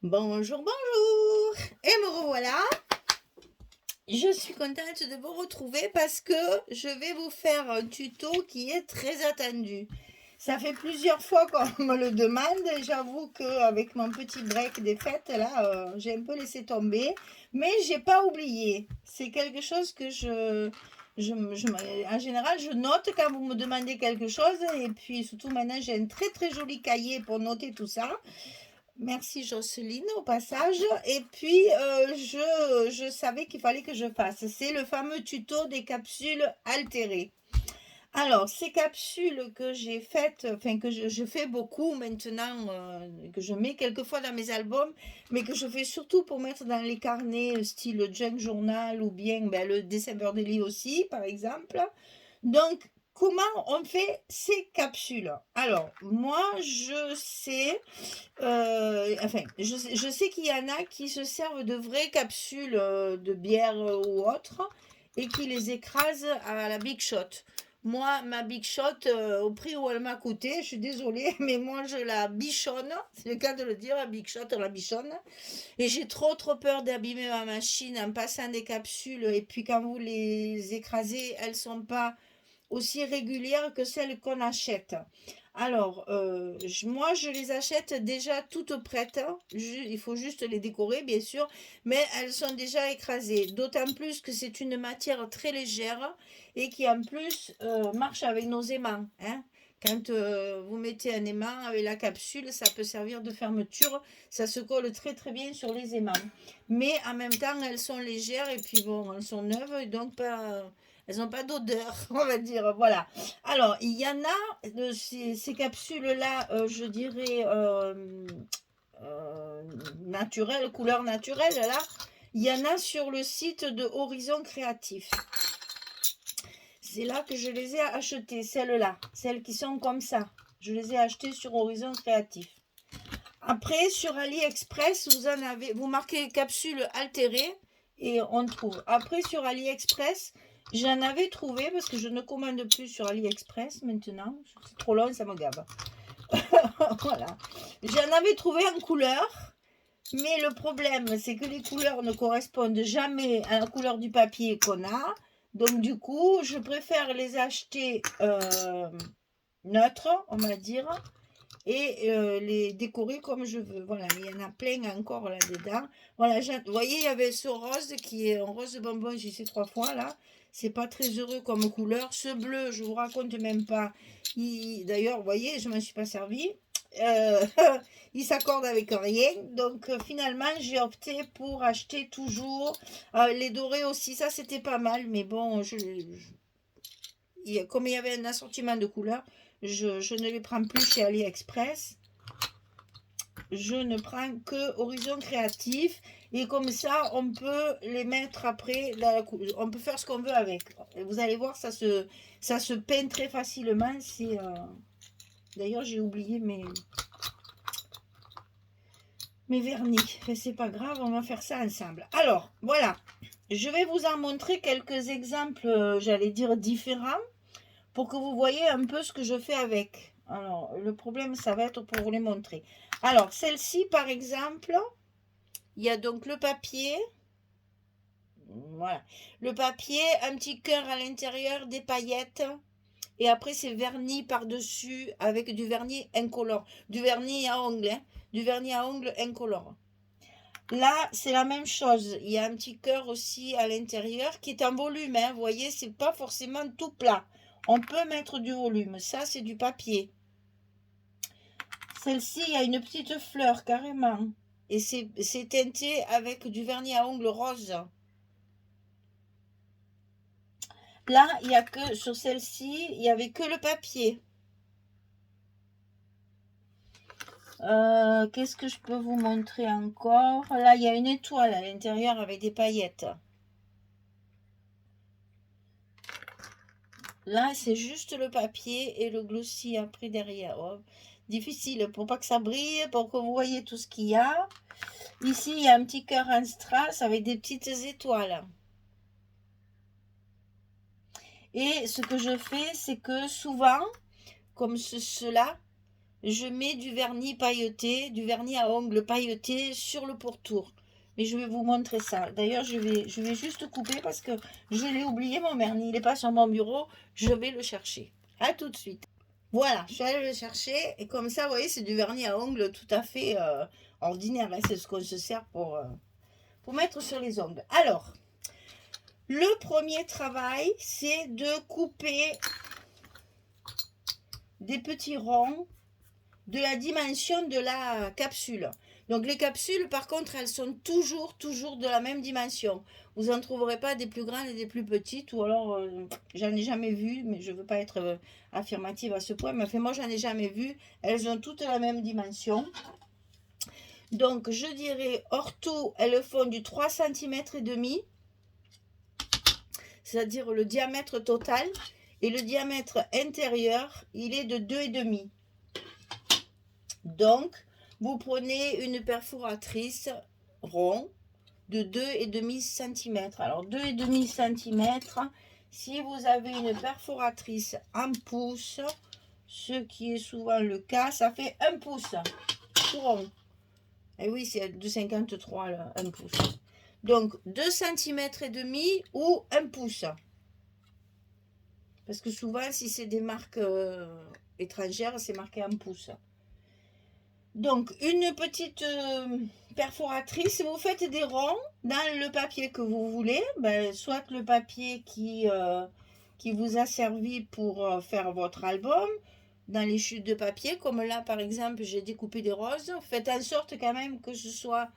Bonjour, bonjour! Et me revoilà. Je suis contente de vous retrouver parce que je vais vous faire un tuto qui est très attendu. Ça fait plusieurs fois qu'on me le demande et j'avoue qu'avec mon petit break des fêtes, là, j'ai un peu laissé tomber. Mais j'ai pas oublié. C'est quelque chose que en général, je note quand vous me demandez quelque chose. Et puis surtout maintenant, j'ai un très très joli cahier pour noter tout ça. Merci Jocelyne au passage. Et puis, je savais qu'il fallait que je fasse. C'est le fameux tuto des capsules altérées. Alors, ces capsules que j'ai faites, enfin que je fais beaucoup maintenant, que je mets quelquefois dans mes albums, mais que je fais surtout pour mettre dans les carnets style junk journal ou bien le December Daily aussi, par exemple. Donc, comment on fait ces capsules? Alors, moi, je sais je sais qu'il y en a qui se servent de vraies capsules de bière ou autre et qui les écrasent à la Big Shot. Moi, ma Big Shot, au prix où elle m'a coûté, je suis désolée, mais moi je la bichonne, c'est le cas de le dire, la Big Shot, on la bichonne. Et j'ai trop peur d'abîmer ma machine en passant des capsules. Et puis quand vous les écrasez, elles sont pas aussi régulières que celles qu'on achète. Alors, moi, je les achète déjà toutes prêtes. Il faut juste les décorer, bien sûr, mais elles sont déjà écrasées. D'autant plus que c'est une matière très légère et qui, en plus, marche avec nos aimants, hein. Quand vous mettez un aimant avec la capsule, ça peut servir de fermeture. Ça se colle très bien sur les aimants. Mais en même temps, elles sont légères et puis bon, elles sont neuves et donc pas, elles n'ont pas d'odeur, on va dire. Voilà. Alors, il y en a de ces capsules-là, je dirais euh, naturelles, couleur naturelle, là. Il y en a sur le site de Horizon Créatif. C'est là que je les ai achetées, celles-là, celles qui sont comme ça. Je les ai achetées sur Horizon Créatif. Après, sur AliExpress, vous marquez capsule altérée et on trouve. Après, sur AliExpress, j'en avais trouvé parce que je ne commande plus sur AliExpress maintenant. C'est trop long, ça me gave. Voilà. J'en avais trouvé en couleur, mais le problème, c'est que les couleurs ne correspondent jamais à la couleur du papier qu'on a. Donc, du coup, je préfère les acheter neutres, on va dire, et les décorer comme je veux. Voilà, il y en a plein encore là-dedans. Voilà, vous voyez, il y avait ce rose qui est un rose de bonbon, j'y sais 3 fois là. C'est pas très heureux comme couleur. Ce bleu, je vous raconte même pas. D'ailleurs, vous voyez, je m'en suis pas servi. Euh, il s'accorde avec rien. Donc finalement, j'ai opté pour acheter toujours les dorés aussi. Ça, c'était pas mal, mais bon, comme il y avait un assortiment de couleurs, je ne les prends plus chez AliExpress. Je ne prends que Horizon Créatif et comme ça on peut les mettre après on peut faire ce qu'on veut avec. Et vous allez voir, ça se peint très facilement. D'ailleurs, j'ai oublié mes vernis. Mais c'est pas grave, on va faire ça ensemble. Alors voilà, je vais vous en montrer quelques exemples, j'allais dire différents, pour que vous voyez un peu ce que je fais avec. Alors le problème, ça va être pour vous les montrer. Alors celle-ci par exemple, il y a donc le papier. Voilà. Le papier, un petit cœur à l'intérieur, des paillettes. Et après, c'est verni par-dessus avec du vernis incolore. Du vernis à ongles. Hein. Du vernis à ongles incolore. Là, c'est la même chose. Il y a un petit cœur aussi à l'intérieur qui est en volume. Hein. Vous voyez, c'est pas forcément tout plat. On peut mettre du volume. Ça, c'est du papier. Celle-ci, il y a une petite fleur carrément. Et c'est teinté avec du vernis à ongles rose. Là, il y a que sur celle-ci, il n'y avait que le papier. Qu'est-ce que je peux vous montrer encore? Là, il y a une étoile à l'intérieur avec des paillettes. Là, c'est juste le papier et le glossy après derrière. Oh, difficile pour pas que ça brille, pour que vous voyez tout ce qu'il y a. Ici, il y a un petit cœur en strass avec des petites étoiles. Et ce que je fais, c'est que souvent, comme cela, je mets du vernis pailleté, du vernis à ongles pailleté sur le pourtour. Mais je vais vous montrer ça. D'ailleurs, je vais juste couper parce que je l'ai oublié, mon vernis. Il n'est pas sur mon bureau. Je vais le chercher. À tout de suite. Voilà, je suis allée le chercher. Et comme ça, vous voyez, c'est du vernis à ongles tout à fait ordinaire. Hein. C'est ce qu'on se sert pour mettre sur les ongles. Alors, le premier travail, c'est de couper des petits ronds de la dimension de la capsule. Donc les capsules, par contre, elles sont toujours de la même dimension. Vous n'en trouverez pas des plus grandes et des plus petites, ou alors, j'en ai jamais vu, mais je ne veux pas être affirmative à ce point, mais enfin, moi, j'en ai jamais vu. Elles ont toutes la même dimension. Donc, je dirais, ortho, elles font du 3 cm et demi, c'est-à-dire le diamètre total, et le diamètre intérieur, il est de 2,5. Donc, vous prenez une perforatrice rond de 2,5 cm. Alors, 2,5 cm, si vous avez une perforatrice en pouce, ce qui est souvent le cas, ça fait 1 pouce tout rond. Et oui, c'est 2,53 là, 1 pouce. Donc, 2 cm et demi ou 1 pouce. Parce que souvent, si c'est des marques étrangères, c'est marqué en pouce. Donc, une petite perforatrice, vous faites des ronds dans le papier que vous voulez, soit le papier qui vous a servi pour faire votre album, dans les chutes de papier, comme là par exemple j'ai découpé des roses. Faites en sorte quand même que ce soit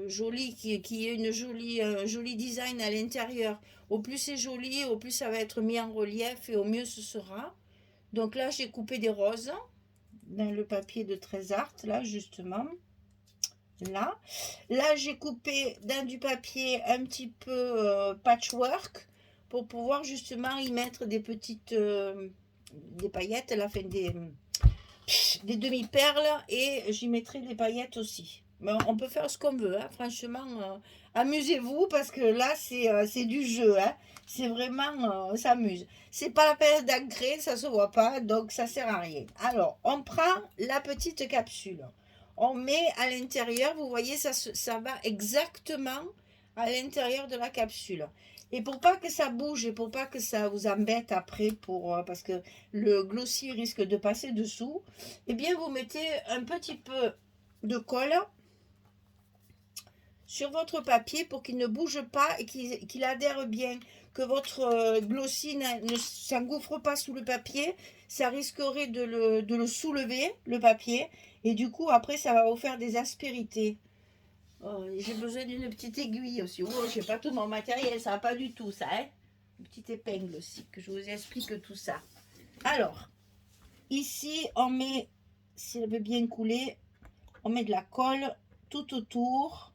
joli, qu'il y ait une joli design à l'intérieur. Au plus c'est joli, au plus ça va être mis en relief et au mieux ce sera. Donc là j'ai coupé des roses dans le papier de Trésart, là justement, là j'ai coupé dans du papier un petit peu patchwork pour pouvoir justement y mettre des petites des paillettes, la fin des demi-perles, et j'y mettrai des paillettes aussi. Mais on peut faire ce qu'on veut, hein. Franchement, amusez-vous parce que là c'est du jeu, hein. C'est vraiment, on s'amuse. C'est pas la peine d'ancrer, ça se voit pas, donc ça sert à rien. Alors, on prend la petite capsule. On met à l'intérieur, vous voyez, ça va exactement à l'intérieur de la capsule. Et pour pas que ça bouge et pour pas que ça vous embête après, parce que le glossy risque de passer dessous, eh bien vous mettez un petit peu de colle sur votre papier pour qu'il ne bouge pas et qu'il adhère bien, que votre glossy ne s'engouffre pas sous le papier. Ça risquerait de le soulever, le papier, et du coup après ça va vous faire des aspérités. Oh, j'ai besoin d'une petite aiguille aussi. Oh, je n'ai pas tout mon matériel, ça va pas du tout ça. Hein, une petite épingle aussi, que je vous explique tout ça. Alors, ici on met, si elle veut bien couler, on met de la colle tout autour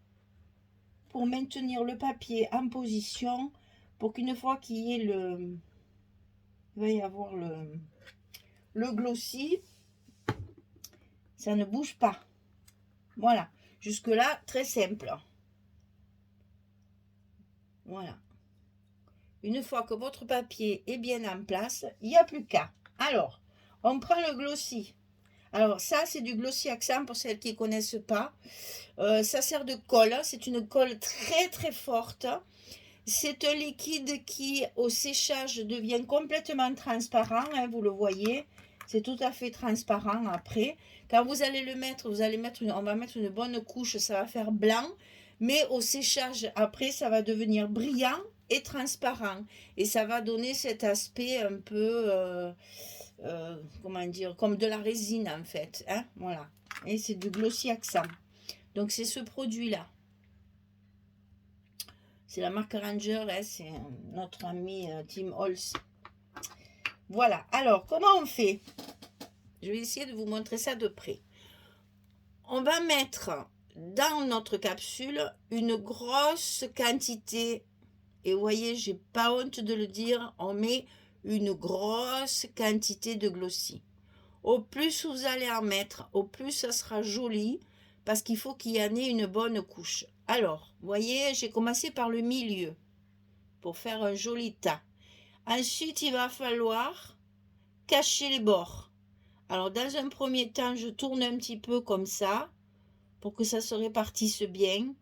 pour maintenir le papier en position, pour qu'une fois qu'il y ait il va y avoir le glossy, ça ne bouge pas. Voilà, jusque là très simple. Voilà. Une fois que votre papier est bien en place, il n'y a plus qu'à. Alors, on prend le glossy. Alors ça, c'est du glossy accent pour celles qui ne connaissent pas. Ça sert de colle. C'est une colle très forte. C'est un liquide qui, au séchage, devient complètement transparent. Hein, vous le voyez. C'est tout à fait transparent après. Quand vous allez le mettre, on va mettre une bonne couche. Ça va faire blanc. Mais au séchage, après, ça va devenir brillant et transparent. Et ça va donner cet aspect un peu... comment dire, comme de la résine en fait, hein, voilà. Et c'est du glossy accent. Donc c'est ce produit là. C'est la marque Ranger, hein, c'est notre ami Tim Holtz. Voilà. Alors comment on fait? Je vais essayer de vous montrer ça de près. On va mettre dans notre capsule une grosse quantité, et vous voyez, j'ai pas honte de le dire, on met une grosse quantité de glossy. Au plus vous allez en mettre, au plus ça sera joli, parce qu'il faut qu'il y en ait une bonne couche. Alors, vous voyez, j'ai commencé par le milieu, pour faire un joli tas. Ensuite, il va falloir cacher les bords. Alors, dans un premier temps, je tourne un petit peu comme ça, pour que ça se répartisse bien.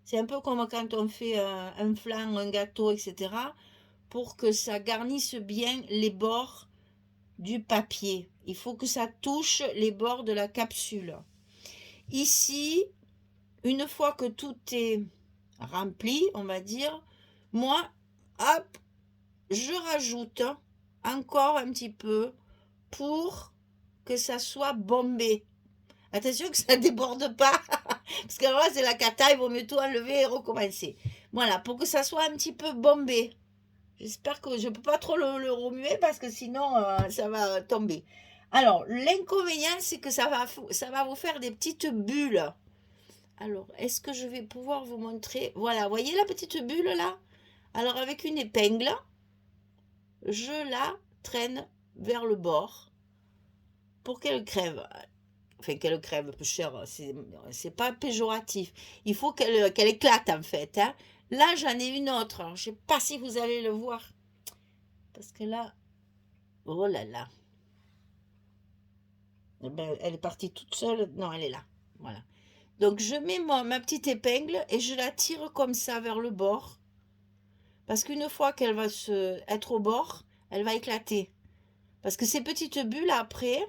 C'est un peu comme quand on fait un flan, un gâteau, etc. Pour que ça garnisse bien les bords du papier. Il faut que ça touche les bords de la capsule. Ici, une fois que tout est rempli, on va dire, moi, hop, je rajoute encore un petit peu pour que ça soit bombé. Attention que ça ne déborde pas, parce que alors là, c'est la cata, il vaut mieux tout enlever et recommencer. Voilà, pour que ça soit un petit peu bombé. J'espère que je ne peux pas trop le remuer, parce que sinon, ça va tomber. Alors, l'inconvénient, c'est que ça va vous faire des petites bulles. Alors, est-ce que je vais pouvoir vous montrer? Voilà, vous voyez la petite bulle là? Alors, avec une épingle, je la traîne vers le bord pour qu'elle crève. Enfin, qu'elle crève, peu cher, c'est pas péjoratif. Il faut qu'elle éclate en fait. Hein. Là, j'en ai une autre. Alors, je ne sais pas si vous allez le voir. Parce que là, oh là là. Eh ben, elle est partie toute seule. Non, elle est là. Voilà. Donc, je mets ma petite épingle et je la tire comme ça vers le bord. Parce qu'une fois qu'elle va être au bord, elle va éclater. Parce que ces petites bulles, après,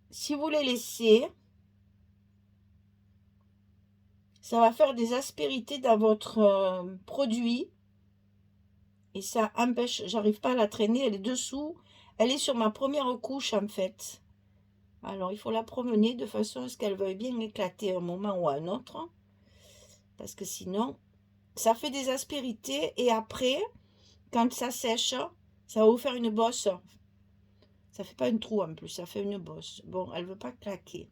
si vous les laissez, ça va faire des aspérités dans votre produit. Et ça empêche, j'arrive pas à la traîner, elle est dessous. Elle est sur ma première couche en fait. Alors il faut la promener de façon à ce qu'elle veuille bien éclater à un moment ou à un autre. Parce que sinon, ça fait des aspérités. Et après, quand ça sèche, ça va vous faire une bosse. Ça fait pas un trou en plus, ça fait une bosse. Bon, elle veut pas claquer.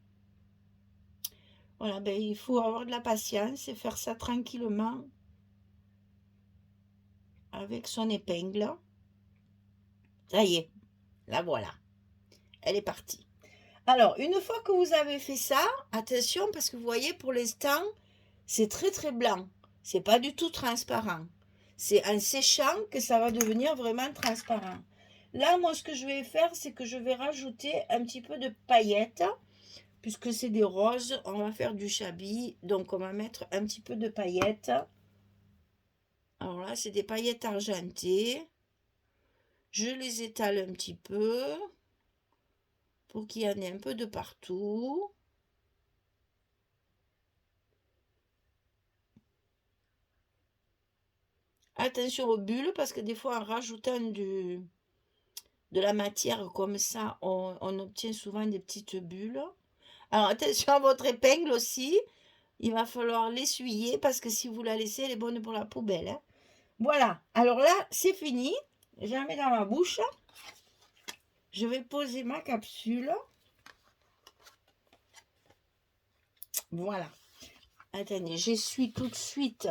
Voilà, ben, il faut avoir de la patience et faire ça tranquillement avec son épingle. Ça y est, la voilà. Elle est partie. Alors, une fois que vous avez fait ça, attention parce que vous voyez, pour l'instant, c'est très très blanc. C'est pas du tout transparent. C'est en séchant que ça va devenir vraiment transparent. Là, moi, ce que je vais faire, c'est que je vais rajouter un petit peu de paillettes. Puisque c'est des roses, on va faire du chablis. Donc, on va mettre un petit peu de paillettes. Alors là, c'est des paillettes argentées. Je les étale un petit peu pour qu'il y en ait un peu de partout. Attention aux bulles, parce que des fois, en rajoutant de la matière comme ça, on obtient souvent des petites bulles. Alors, attention à votre épingle aussi. Il va falloir l'essuyer, parce que si vous la laissez, elle est bonne pour la poubelle. Hein. Voilà. Alors là, c'est fini. Je la mets dans ma bouche. Je vais poser ma capsule. Voilà. Attendez, j'essuie tout de suite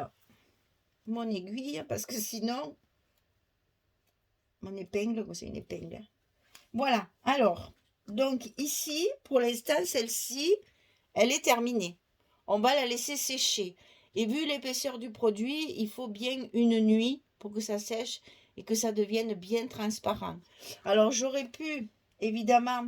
mon aiguille, parce que sinon, mon épingle, c'est une épingle. Voilà, alors, donc ici, pour l'instant, celle-ci, elle est terminée. On va la laisser sécher. Et vu l'épaisseur du produit, il faut bien une nuit pour que ça sèche et que ça devienne bien transparent. Alors, j'aurais pu, évidemment,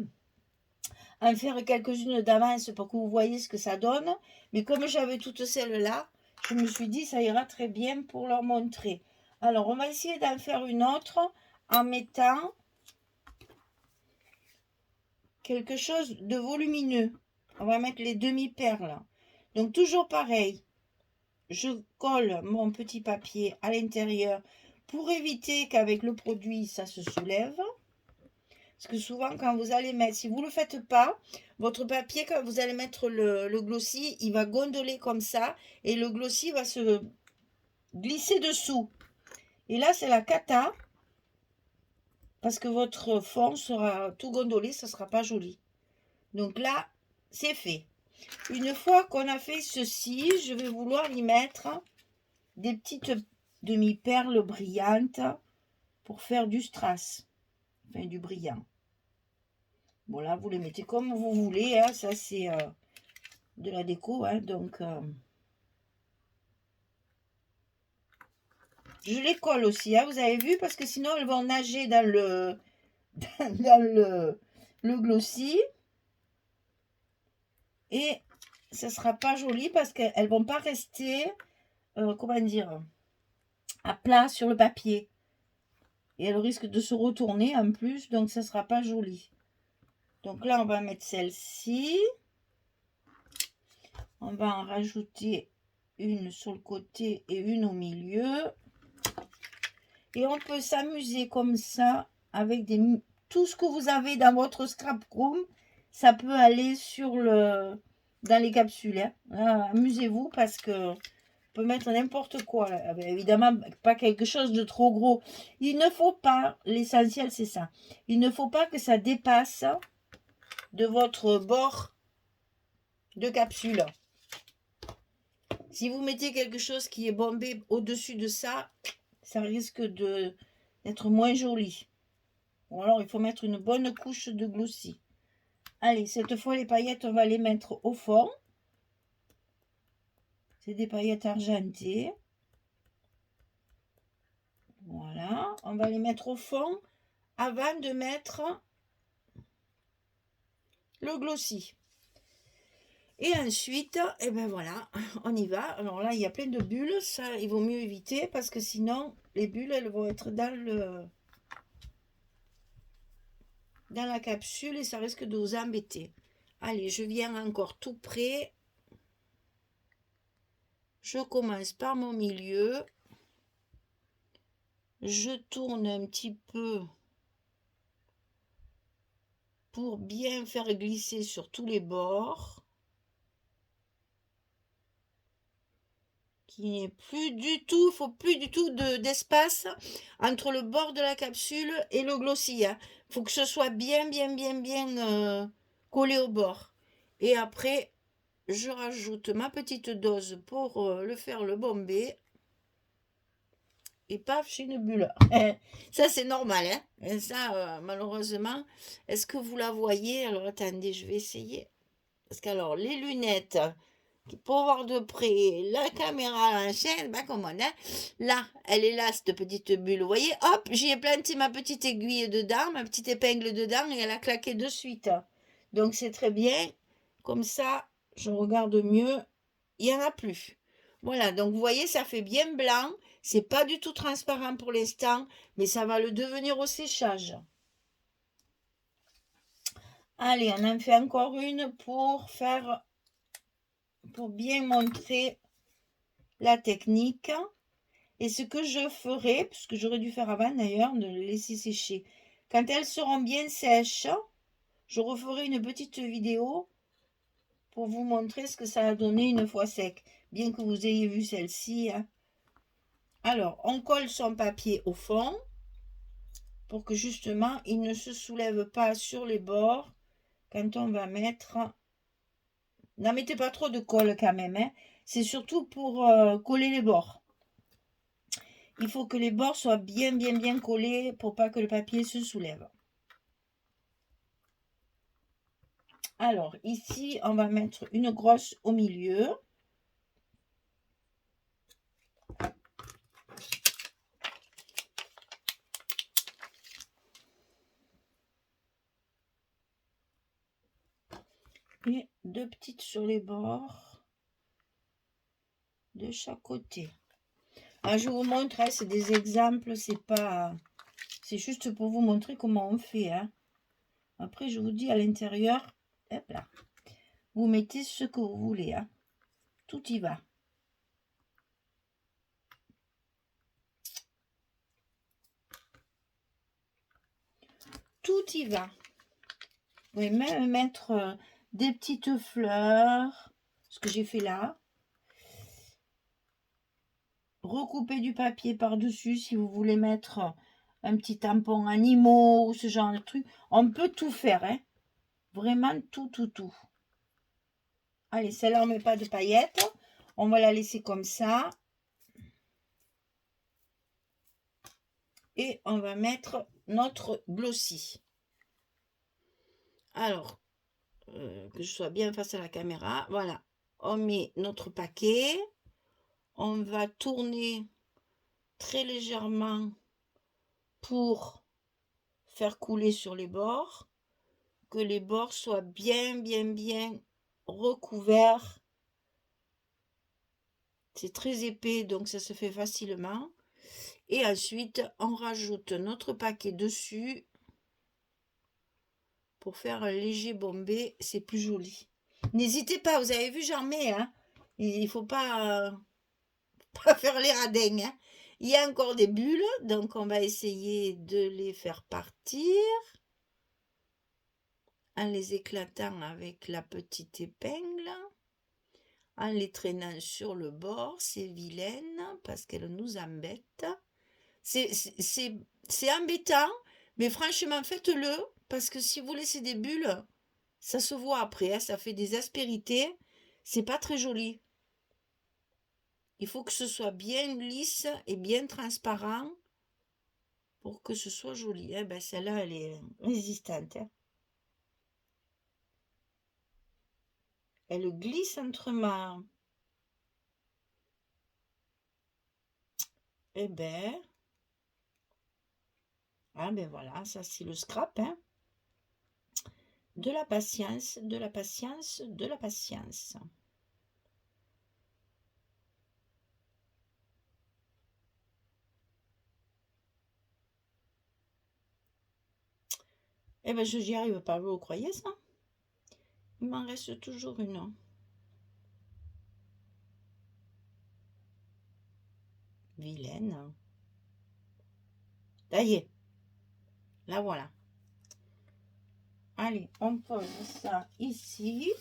en faire quelques-unes d'avance pour que vous voyez ce que ça donne. Mais comme j'avais toutes celles-là, je me suis dit ça ira très bien pour leur montrer. Alors, on va essayer d'en faire une autre en mettant quelque chose de volumineux. On va mettre les demi-perles. Donc, toujours pareil. Je colle mon petit papier à l'intérieur pour éviter qu'avec le produit, ça se soulève. Parce que souvent, quand vous allez mettre, si vous ne le faites pas, votre papier, quand vous allez mettre le glossy, il va gondoler comme ça. Et le glossy va se glisser dessous. Et là, c'est la cata. Parce que votre fond sera tout gondolé, ça ne sera pas joli. Donc là, c'est fait. Une fois qu'on a fait ceci, je vais vouloir y mettre des petites demi-perles brillantes pour faire du strass. Enfin, du brillant. Bon, là, vous les mettez comme vous voulez. Hein. Ça, c'est de la déco. Hein. Donc, je les colle aussi. Hein. Vous avez vu, parce que sinon, elles vont nager dans dans le glossy. Et ça ne sera pas joli parce qu'elles ne vont pas rester, comment dire, à plat sur le papier. Et elles risquent de se retourner en plus, donc ça ne sera pas joli. Donc là, on va mettre celle-ci. On va en rajouter une sur le côté et une au milieu. Et on peut s'amuser comme ça avec tout ce que vous avez dans votre scrapbook. Ça peut aller dans les capsules. Hein. Amusez-vous parce que on peut mettre n'importe quoi. Là. Évidemment, pas quelque chose de trop gros. Il ne faut pas, l'essentiel c'est ça, il ne faut pas que ça dépasse de votre bord de capsule. Si vous mettez quelque chose qui est bombé au-dessus de ça, ça risque d'être moins joli. Ou alors, il faut mettre une bonne couche de glossy. Allez, cette fois, les paillettes, on va les mettre au fond. C'est des paillettes argentées. Voilà, on va les mettre au fond avant de mettre le glossy. Et ensuite, et ben voilà, on y va. Alors là, il y a plein de bulles. Ça, il vaut mieux éviter parce que sinon, les bulles, elles vont être dans la capsule et ça risque de vous embêter. Allez, je viens encore tout près. Je commence par mon milieu. Je tourne un petit peu pour bien faire glisser sur tous les bords. Qu'il n'y ait plus du tout, il ne faut plus du tout d'espace entre le bord de la capsule et le glossy. Il faut que ce soit bien collé au bord. Et après, je rajoute ma petite dose pour le faire le bomber. Et paf, j'ai une bulle. Ça, c'est normal. Hein. Et ça, malheureusement, est-ce que vous la voyez? Alors, attendez, je vais essayer. Parce qu'alors, les lunettes, pour voir de près, la caméra à la chaîne, bah comment hein. Là, elle est là, cette petite bulle. Vous voyez, hop, j'y ai planté ma petite aiguille dedans, ma petite épingle dedans, et elle a claqué de suite. Donc, c'est très bien. Comme ça, je regarde mieux. Il n'y en a plus. Voilà, donc vous voyez, ça fait bien blanc. C'est pas du tout transparent pour l'instant, mais ça va le devenir au séchage. Allez, on en fait encore une pour bien montrer la technique. Et ce que je ferai, puisque j'aurais dû faire avant d'ailleurs, de les laisser sécher. Quand elles seront bien sèches, je referai une petite vidéo pour vous montrer ce que ça a donné une fois sec. Bien que vous ayez vu celle-ci. Hein. Alors, on colle son papier au fond pour que justement il ne se soulève pas sur les bords quand on va mettre. N'en mettez pas trop de colle quand même. Hein. C'est surtout pour coller les bords. Il faut que les bords soient bien collés pour pas que le papier se soulève. Alors, ici, on va mettre une grosse au milieu. Et deux petites sur les bords de chaque côté. Alors, je vous montre, hein, c'est des exemples, c'est juste pour vous montrer comment on fait. Hein. Après, je vous dis à l'intérieur, hop là, vous mettez ce que vous voulez. Hein. Tout y va. Tout y va. Vous pouvez même mettre des petites fleurs, ce que j'ai fait là. Recouper du papier par-dessus si vous voulez mettre un petit tampon animaux ou ce genre de truc. On peut tout faire, hein. Vraiment tout. Allez, celle-là, on ne met pas de paillettes. On va la laisser comme ça. Et on va mettre notre glossy. Alors, que je sois bien face à la caméra. Voilà, on met notre paquet. On va tourner très légèrement pour faire couler sur les bords, que les bords soient bien recouverts. C'est très épais, donc ça se fait facilement. Et ensuite, on rajoute notre paquet dessus pour faire un léger bombé, c'est plus joli. N'hésitez pas, vous avez vu, j'en mets, hein. Il ne faut pas faire les radins, hein. Il y a encore des bulles, donc on va essayer de les faire partir en les éclatant avec la petite épingle, en les traînant sur le bord. C'est vilaine parce qu'elle nous embête. C'est embêtant, mais franchement, faites-le, parce que si vous laissez des bulles, ça se voit après, hein, ça fait des aspérités, c'est pas très joli. Il faut que ce soit bien lisse et bien transparent pour que ce soit joli. Eh ben, celle-là, elle est résistante, hein. Elle glisse entre ma... Eh ben... Ah ben voilà, ça c'est le scrap, hein. De la patience, de la patience, de la patience. Eh ben, je n'y arrive pas, vous croyez ça? Il m'en reste toujours une. Vilaine. Ça y est. Là, voilà. Allez, on pose ça ici.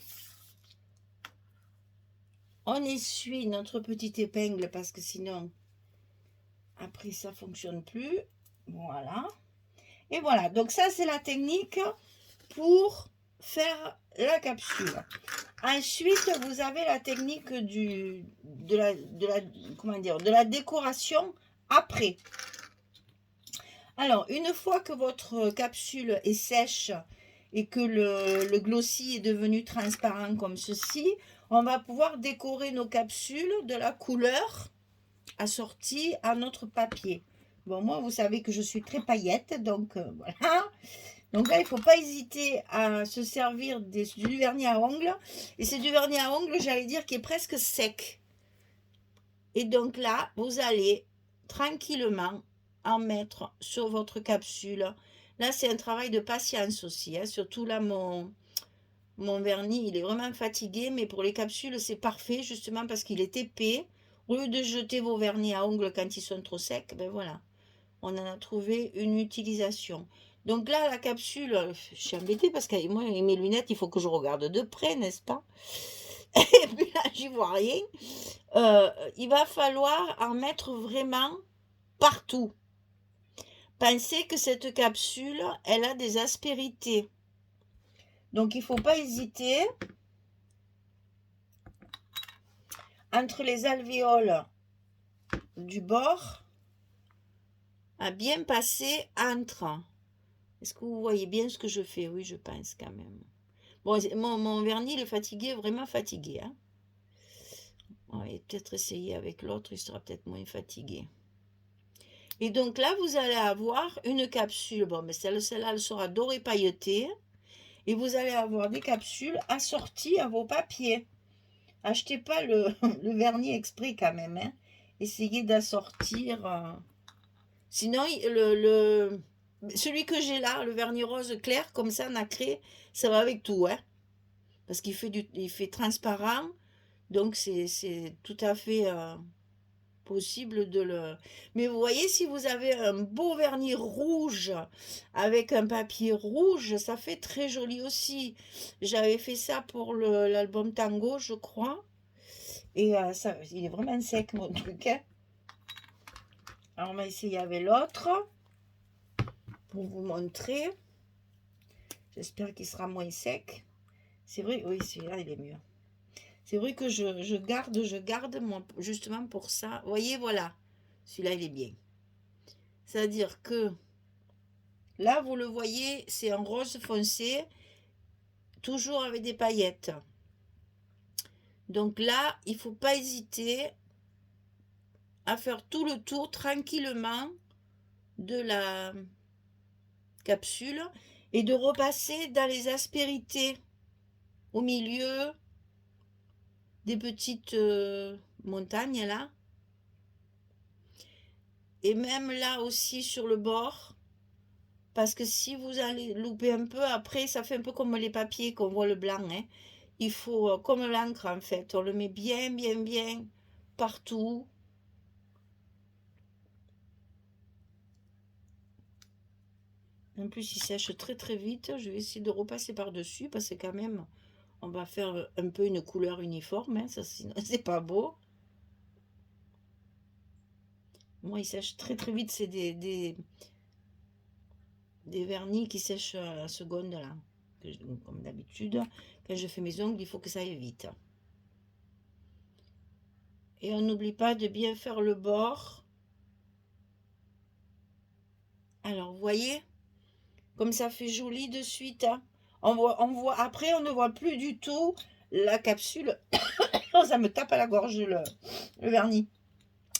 On essuie notre petite épingle parce que sinon, après, ça ne fonctionne plus. Voilà. Et voilà. Donc, ça, c'est la technique pour faire la capsule. Ensuite, vous avez la technique de la décoration après. Alors, une fois que votre capsule est sèche et que le glossy est devenu transparent comme ceci, on va pouvoir décorer nos capsules de la couleur assortie à notre papier. Bon, moi, vous savez que je suis très paillette, donc voilà. Donc là, il ne faut pas hésiter à se servir du vernis à ongles. Et c'est du vernis à ongles, j'allais dire, qui est presque sec. Et donc là, vous allez tranquillement en mettre sur votre capsule. Là, c'est un travail de patience aussi, hein. Surtout là, mon vernis, il est vraiment fatigué. Mais pour les capsules, c'est parfait, justement parce qu'il est épais. Au lieu de jeter vos vernis à ongles quand ils sont trop secs, ben voilà, on en a trouvé une utilisation. Donc là, la capsule, je suis embêtée parce que moi, mes lunettes, il faut que je regarde de près, n'est-ce pas? Et puis là, j'y vois rien. Il va falloir en mettre vraiment partout. Pensez que cette capsule, elle a des aspérités. Donc, il ne faut pas hésiter entre les alvéoles du bord à bien passer entre. Est-ce que vous voyez bien ce que je fais? Oui, je pense quand même. Bon, mon vernis, il est fatigué, vraiment fatigué, hein. On va peut-être essayer avec l'autre, il sera peut-être moins fatigué. Et donc là, vous allez avoir une capsule. Bon, mais celle-là, elle sera dorée pailletée. Et vous allez avoir des capsules assorties à vos papiers. Achetez pas le vernis exprès quand même, hein. Essayez d'assortir. Sinon, celui que j'ai là, le vernis rose clair, comme ça, nacré, ça va avec tout, hein. Parce qu'il fait transparent. Donc, c'est tout à fait possible de le... Mais vous voyez, si vous avez un beau vernis rouge avec un papier rouge, ça fait très joli aussi. J'avais fait ça pour l'album Tango, je crois. Et ça, il est vraiment sec, mon truc, hein. Alors, on va essayer avec l'autre pour vous montrer. J'espère qu'il sera moins sec. C'est vrai, oui, celui-là, il est mieux. C'est vrai que je garde moi, justement pour ça. Vous voyez, voilà. Celui-là, il est bien. C'est-à-dire que là, vous le voyez, c'est un rose foncé, toujours avec des paillettes. Donc là, il ne faut pas hésiter à faire tout le tour tranquillement de capsules et de repasser dans les aspérités au milieu des petites montagnes là, et même là aussi sur le bord, parce que si vous allez louper un peu, après ça fait un peu comme les papiers qu'on voit le blanc, hein. Il faut, comme l'encre en fait, on le met bien bien bien partout. En plus il sèche très très vite, je vais essayer de repasser par dessus parce que quand même on va faire un peu une couleur uniforme, hein, ça sinon c'est pas beau. Moi il sèche très très vite, c'est des vernis qui sèchent à la seconde là. Comme d'habitude, quand je fais mes ongles, il faut que ça aille vite. Et on n'oublie pas de bien faire le bord. Alors, vous voyez, comme ça fait joli de suite, hein. Après, on ne voit plus du tout la capsule. Oh, ça me tape à la gorge le vernis.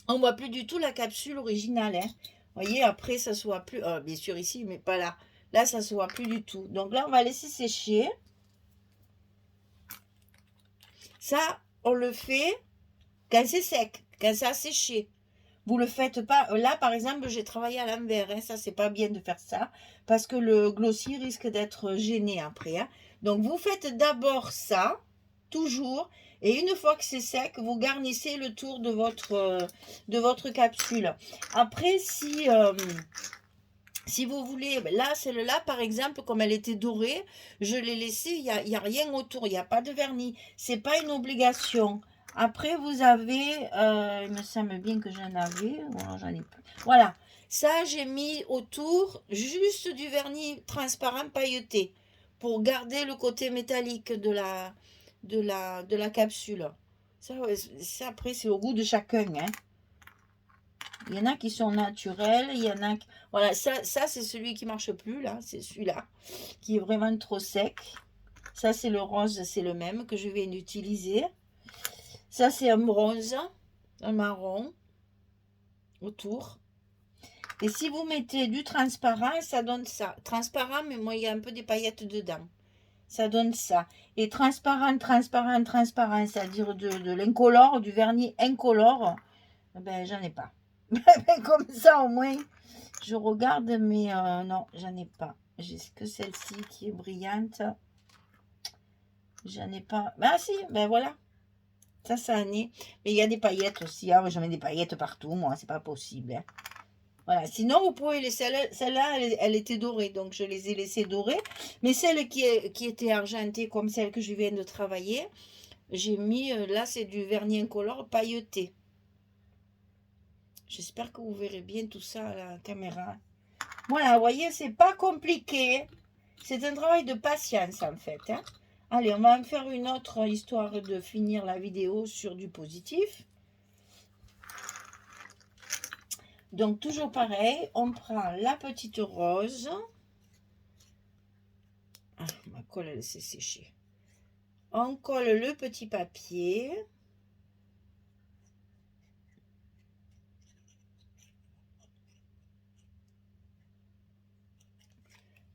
On voit plus du tout la capsule originale, hein. Vous voyez, après, ça se voit plus. Bien sûr ici, mais pas là. Là, ça se voit plus du tout. Donc là, on va laisser sécher. Ça, on le fait quand c'est sec, quand ça a séché. Vous le faites pas. Là, par exemple, j'ai travaillé à l'envers, hein. Ça, c'est pas bien de faire ça parce que le glossy risque d'être gêné après, hein. Donc, vous faites d'abord ça, toujours. Et une fois que c'est sec, vous garnissez le tour de votre capsule. Après, si vous voulez, là, celle-là, par exemple, comme elle était dorée, je l'ai laissée, il y a rien autour, il n'y a pas de vernis. C'est pas une obligation. Après, vous avez, il me semble bien que j'en avais, ou alors j'en ai plus. Voilà, ça, j'ai mis autour juste du vernis transparent pailleté pour garder le côté métallique de la capsule. Ça après, c'est au goût de chacun, hein. Il y en a qui sont naturels, il y en a qui... Voilà, ça c'est celui qui marche plus, là. C'est celui-là, qui est vraiment trop sec. Ça, c'est le rose, c'est le même que je viens d'utiliser. Ça, c'est un bronze, un marron, autour. Et si vous mettez du transparent, ça donne ça. Transparent, mais moi, il y a un peu des paillettes dedans. Ça donne ça. Et transparent, transparent, transparent, c'est-à-dire de l'incolore, du vernis incolore, ben, j'en ai pas. Comme ça, au moins, je regarde, mais non, j'en ai pas. J'ai que celle-ci qui est brillante. J'en ai pas. Ah si, ben voilà. Ça en est. Mais il y a des paillettes aussi. Ah, j'en mets des paillettes partout, moi, c'est pas possible, hein. Voilà. Sinon, vous pouvez laisser. Celle-là, elle était dorée, donc je les ai laissées dorées. Mais celle qui était argentée, comme celle que je viens de travailler, j'ai mis. Là, c'est du vernis incolore pailleté. J'espère que vous verrez bien tout ça à la caméra. Voilà, vous voyez, c'est pas compliqué. C'est un travail de patience, en fait, hein. Allez, on va en faire une autre, histoire de finir la vidéo sur du positif. Donc, toujours pareil, on prend la petite rose. Ah, ma colle, elle s'est séchée. On colle le petit papier.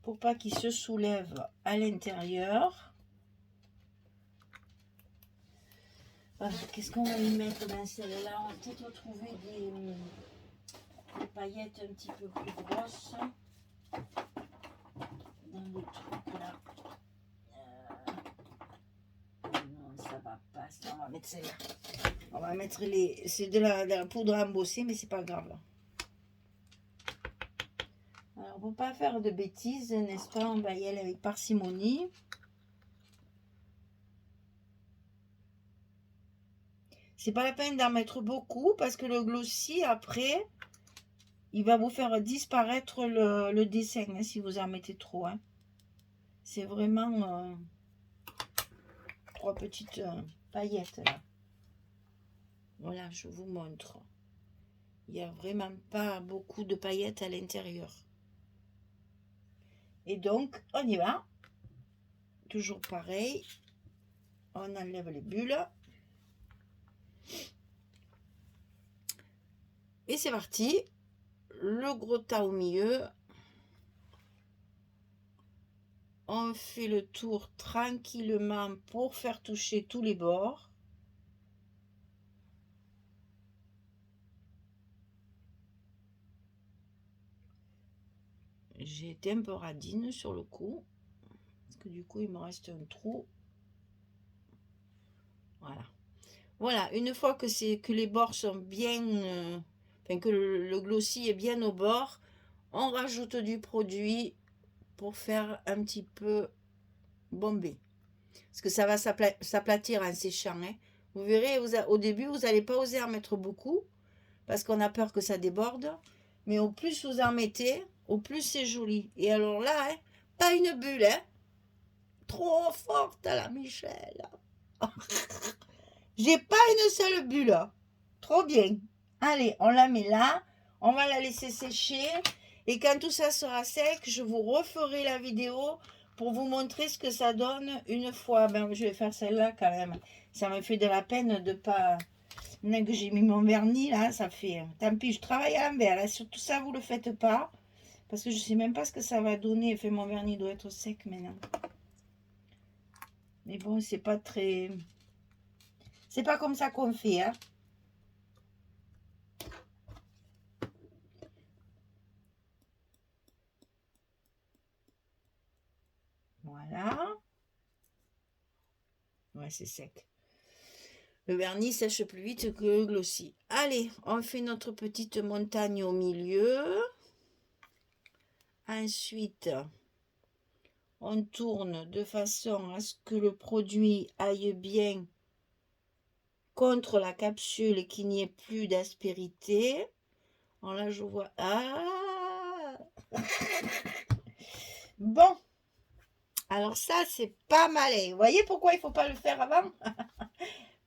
Pour pas qu'il se soulève à l'intérieur. Qu'est-ce qu'on va y mettre dans celle-là? On va peut-être retrouver des paillettes un petit peu plus grosses dans le truc là. Non, ça va pas. On va mettre celle-là. On va mettre c'est de la poudre à embosser, mais c'est pas grave. Alors, pour pas faire de bêtises, n'est-ce pas, on va y aller avec parcimonie. C'est pas la peine d'en mettre beaucoup parce que le glossy, après, il va vous faire disparaître le dessin, hein, si vous en mettez trop, hein. C'est vraiment 3 petites paillettes là. Voilà, je vous montre. Il n'y a vraiment pas beaucoup de paillettes à l'intérieur. Et donc, on y va. Toujours pareil. On enlève les bulles. Et c'est parti. Le gros tas au milieu. On fait le tour tranquillement pour faire toucher tous les bords. J'ai été un peu radine sur le coup, parce que du coup il me reste un trou. Voilà. Voilà, une fois que les bords sont bien, enfin que le glossy est bien au bord, on rajoute du produit pour faire un petit peu bomber. Parce que ça va s'aplatir en séchant. Hein. Vous verrez, au début, vous n'allez pas oser en mettre beaucoup, parce qu'on a peur que ça déborde. Mais au plus vous en mettez, au plus c'est joli. Et alors là, hein, pas une bulle, hein. Trop forte à la Michel. J'ai pas une seule bulle. Trop bien. Allez, on la met là. On va la laisser sécher. Et quand tout ça sera sec, je vous referai la vidéo pour vous montrer ce que ça donne une fois. Ben, je vais faire celle-là quand même. Ça me fait de la peine de pas... Maintenant que j'ai mis mon vernis là, ça fait... Tant pis, je travaille à l'envers. Hein. Surtout ça, vous le faites pas. Parce que je sais même pas ce que ça va donner. Enfin, mon vernis doit être sec maintenant. Mais bon, c'est pas très... C'est pas comme ça qu'on fait, hein. Voilà. Ouais, c'est sec. Le vernis sèche plus vite que le glossy. Allez, on fait notre petite montagne au milieu. Ensuite, on tourne de façon à ce que le produit aille bien contre la capsule et qu'il n'y ait plus d'aspérité. Là, je vois... Ah Bon. Alors ça, c'est pas malin. Vous voyez pourquoi il ne faut pas le faire avant?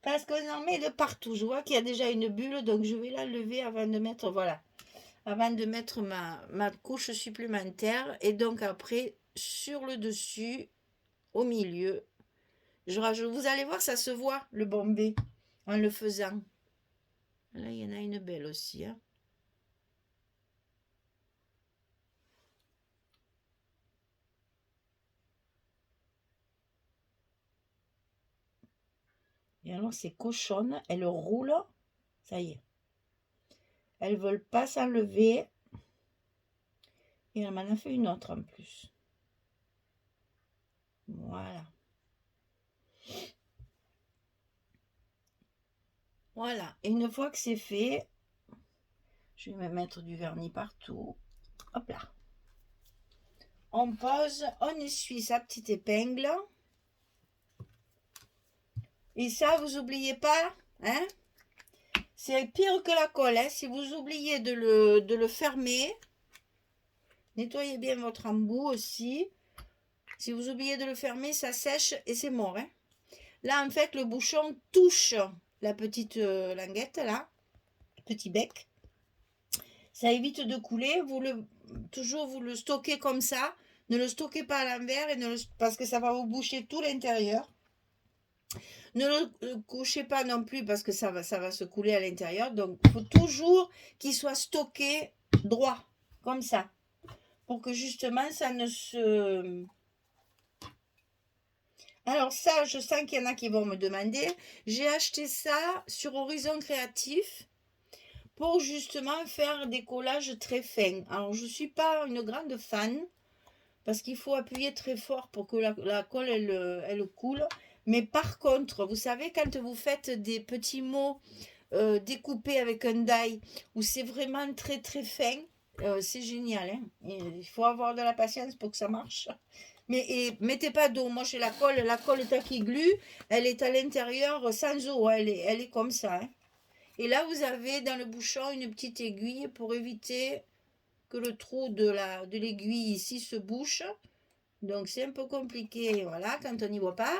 Parce qu'on en met de partout. Je vois qu'il y a déjà une bulle, donc je vais la lever avant de mettre, voilà, avant de mettre ma couche supplémentaire. Et donc après, sur le dessus, au milieu, je rajoute. Vous allez voir, ça se voit, le bombé, en le faisant. Là, il y en a une belle aussi. Hein. Et alors, ces cochonnes, elles roulent. Ça y est. Elles ne veulent pas s'enlever. Et elle m'en a fait une autre en plus. Voilà. Voilà. Et une fois que c'est fait, je vais me mettre du vernis partout. Hop là. On pose, on essuie sa petite épingle. Et ça, vous n'oubliez pas, hein? C'est pire que la colle, hein? Si vous oubliez de le fermer, nettoyez bien votre embout aussi. Si vous oubliez de le fermer, ça sèche et c'est mort, hein? Là, en fait, le bouchon touche la petite languette, là, petit bec. Ça évite de couler. Toujours vous le stockez comme ça. Ne le stockez pas à l'envers parce que ça va vous boucher tout l'intérieur. Ne le couchez pas non plus parce que ça va se couler à l'intérieur. Donc, il faut toujours qu'il soit stocké droit, comme ça. Pour que justement, ça ne se... Alors ça, je sens qu'il y en a qui vont me demander. J'ai acheté ça sur Horizon Créatif pour justement faire des collages très fins. Alors, je ne suis pas une grande fan parce qu'il faut appuyer très fort pour que la colle, elle coule. Mais par contre, vous savez, quand vous faites des petits mots découpés avec un die, où c'est vraiment très très fin, c'est génial. Hein. Il faut avoir de la patience pour que ça marche. Mais mettez pas d'eau. Moi, j'ai la colle Tacky Glue, elle est à l'intérieur sans eau. Elle est comme ça. Hein. Et là, vous avez dans le bouchon une petite aiguille pour éviter que le trou de l'aiguille ici se bouche. Donc, c'est un peu compliqué. Voilà, quand on n'y voit pas,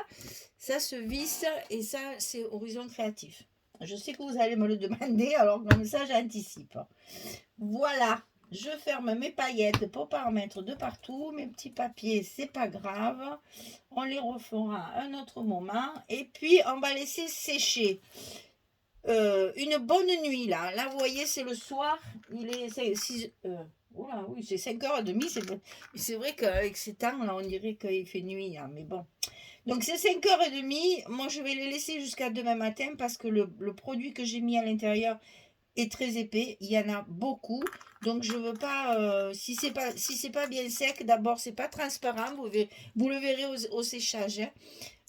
ça se visse et ça, c'est Horizon Créatif. Je sais que vous allez me le demander, alors comme ça, j'anticipe. Voilà, je ferme mes paillettes pour ne pas en mettre de partout. Mes petits papiers, c'est pas grave. On les refera à un autre moment. Et puis, on va laisser sécher. Une bonne nuit là. Là, vous voyez, c'est le soir. Il est 6 Oula, oui, c'est 5h30. C'est vrai qu'avec ces temps, là, on dirait qu'il fait nuit, hein, mais bon. Donc c'est 5h30. Moi, je vais les laisser jusqu'à demain matin parce que le produit que j'ai mis à l'intérieur est très épais. Il y en a beaucoup. Donc je veux pas, si c'est pas bien sec, d'abord c'est pas transparent. Vous le verrez au séchage, hein.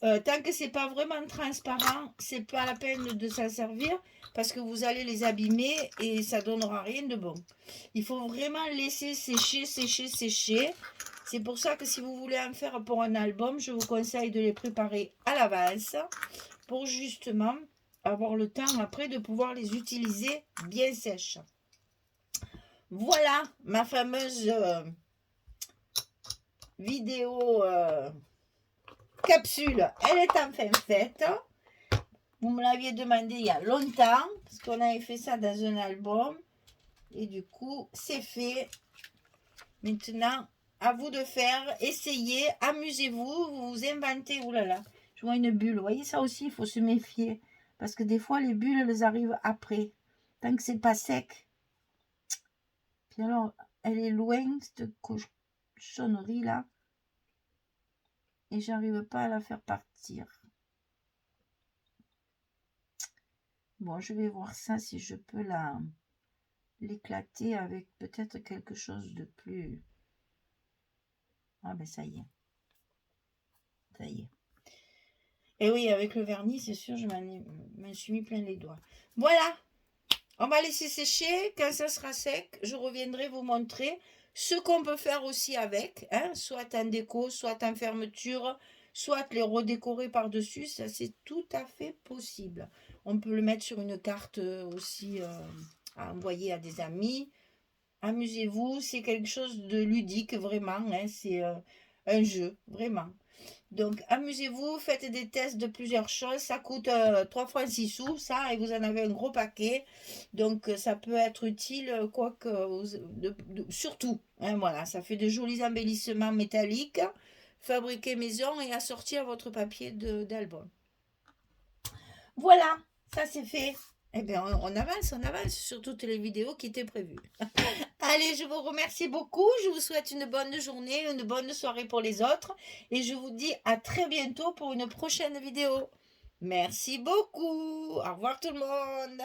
Tant que c'est pas vraiment transparent, c'est pas la peine de s'en servir parce que vous allez les abîmer et ça donnera rien de bon. Il faut vraiment laisser sécher, sécher, sécher. C'est pour ça que si vous voulez en faire pour un album, je vous conseille de les préparer à l'avance pour justement avoir le temps après de pouvoir les utiliser bien sèches. Voilà ma fameuse vidéo capsule. Elle est enfin faite. Vous me l'aviez demandé il y a longtemps, parce qu'on avait fait ça dans un album. Et du coup, c'est fait. Maintenant, à vous de faire. Essayez, amusez-vous, vous vous inventez. Ouh là là, je vois une bulle. Vous voyez, ça aussi, il faut se méfier. Parce que des fois, les bulles, elles arrivent après. Tant que c'est pas sec. Puis alors, elle est loin, cette cochonnerie là. Et j'arrive pas à la faire partir. Bon, je vais voir ça si je peux l'éclater avec peut-être quelque chose de plus... Ah ben ça y est. Ça y est. Et oui, avec le vernis, c'est sûr, je m'en suis mis plein les doigts. Voilà, on va laisser sécher. Quand ça sera sec, je reviendrai vous montrer ce qu'on peut faire aussi avec, hein, soit en déco, soit en fermeture, soit les redécorer par-dessus. Ça, c'est tout à fait possible. On peut le mettre sur une carte aussi à envoyer à des amis. Amusez-vous, c'est quelque chose de ludique, vraiment. Hein, c'est un jeu, vraiment. Donc, amusez-vous, faites des tests de plusieurs choses. Ça coûte 3 francs 6 sous, ça, et vous en avez un gros paquet. Donc, ça peut être utile, quoique, surtout. Hein, voilà, ça fait de jolis embellissements métalliques, fabriqués maison et assortis à votre papier d'album. Voilà, ça c'est fait. Eh bien, on avance sur toutes les vidéos qui étaient prévues. Allez, je vous remercie beaucoup. Je vous souhaite une bonne journée, une bonne soirée pour les autres. Et je vous dis à très bientôt pour une prochaine vidéo. Merci beaucoup. Au revoir tout le monde.